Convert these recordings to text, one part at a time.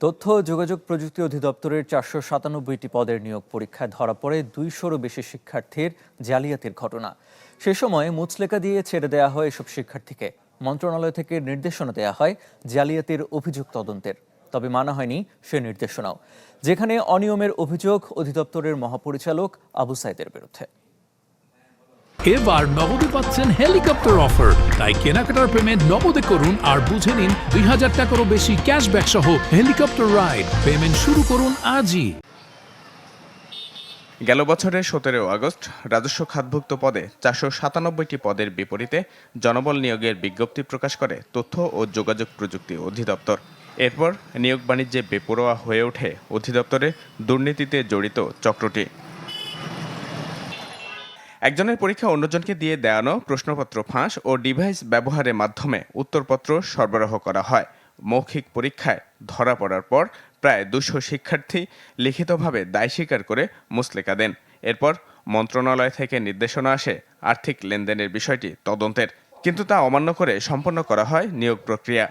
তথ্য ও যোগাযোগ প্রযুক্তি অধিদপ্তরের 497টি পদের নিয়োগ পরীক্ষায় ধরা পড়ে 200-রও বেশি শিক্ষার্থীর জালিয়াতির ঘটনা। সে সময় মুচলেকা দিয়ে ছেড়ে দেওয়া হয় এসব শিক্ষার্থীকে। মন্ত্রণালয় থেকে নির্দেশনা দেওয়া হয় জালিয়াতির অভিযোগ তদন্তের, তবে মানা হয়নি সে নির্দেশনাও, যেখানে অনিয়মের অভিযোগ অধিদপ্তরের মহাপরিচালক আবু সাইদের বিরুদ্ধে। এবার নগদে পাচ্ছেন হেলিকপ্টার অফার, তাই কেনাকাটার পেমেন্ট নগদে করুন আর বুঝে নিন 2000 টাকারও বেশি ক্যাশব্যাক সহ হেলিকপ্টার রাইড। পেমেন্ট শুরু করুন আজই। গেল বছরের 17 আগস্ট রাজস্ব খাতভুক্ত পদে 497টি পদের বিপরীতে জনবল নিয়োগের বিজ্ঞপ্তি প্রকাশ করে তথ্য ও যোগাযোগ প্রযুক্তি অধিদপ্তর। এরপর নিয়োগ বাণিজ্যে বেপরোয়া হয়ে ওঠে অধিদপ্তরে দুর্নীতিতে জড়িত চক্রটি। একজনের পরীক্ষা অন্যজনকে দিয়ে দেওয়ানো, প্রশ্নপত্র ফাঁস ও ডিভাইস ব্যবহারের মাধ্যমে উত্তরপত্র সরবরাহ করা হয়। মৌখিক পরীক্ষায় ধরা পড়ার পর প্রায় 200 শিক্ষার্থী লিখিতভাবে দায় স্বীকার করে মুচলেকা দেন। এরপর মন্ত্রণালয় থেকে নির্দেশনা আসে আর্থিক লেনদেনের বিষয়টি তদন্তের, কিন্তু তা অমান্য করে সম্পন্ন করা হয় নিয়োগ প্রক্রিয়া।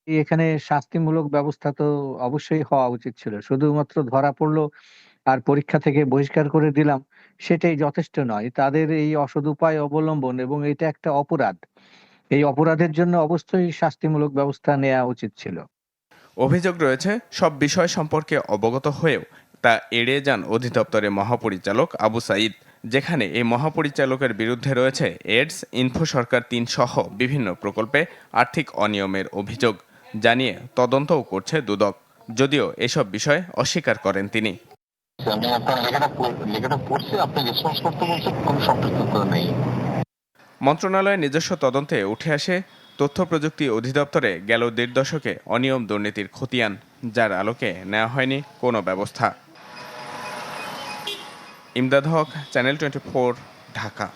এখানে শাস্তিমূলক ব্যবস্থা তো অবশ্যই হওয়া উচিত ছিল। শুধুমাত্র ধরা পড়লো আর পরীক্ষা থেকে বহিষ্কার করে দিলাম, সেটাই যথেষ্ট নয়। তাদের এই অসৎ উপায় অবলম্বন এবং এটা একটা অপরাধ। এই অপরাধের জন্য অবশ্যই শাস্তিমূলক ব্যবস্থা নেওয়া উচিত ছিল। অভিযোগ রয়েছে, সব বিষয় সম্পর্কে অবগত হয়েও তা এড়িয়ে যান অধিদপ্তরের মহাপরিচালক আবু সাইদ, যেখানে এই মহাপরিচালকের বিরুদ্ধে রয়েছে এডস, ইনফো সরকার 3 সহ বিভিন্ন প্রকল্পে আর্থিক অনিয়মের অভিযোগ জানিয়ে তদন্তও করছে দুদক, যদিও এসব বিষয় অস্বীকার করেন তিনি। আমি আপনার লেখাটা পড়ছি, আপনি রেসপন্স করতে বলছেন, কোনো সম্পৃক্ততা নেই। মন্ত্রণালয়ের নিজস্ব তদন্তে উঠে আসে তথ্য প্রযুক্তি অধিদপ্তরে গেল 1.5 দশকে অনিয়ম দুর্নীতির খতিয়ান, যার আলোকে নেওয়া হয়নি কোনো ব্যবস্থা। ইমদাদ হক, চ্যানেল 24, ঢাকা।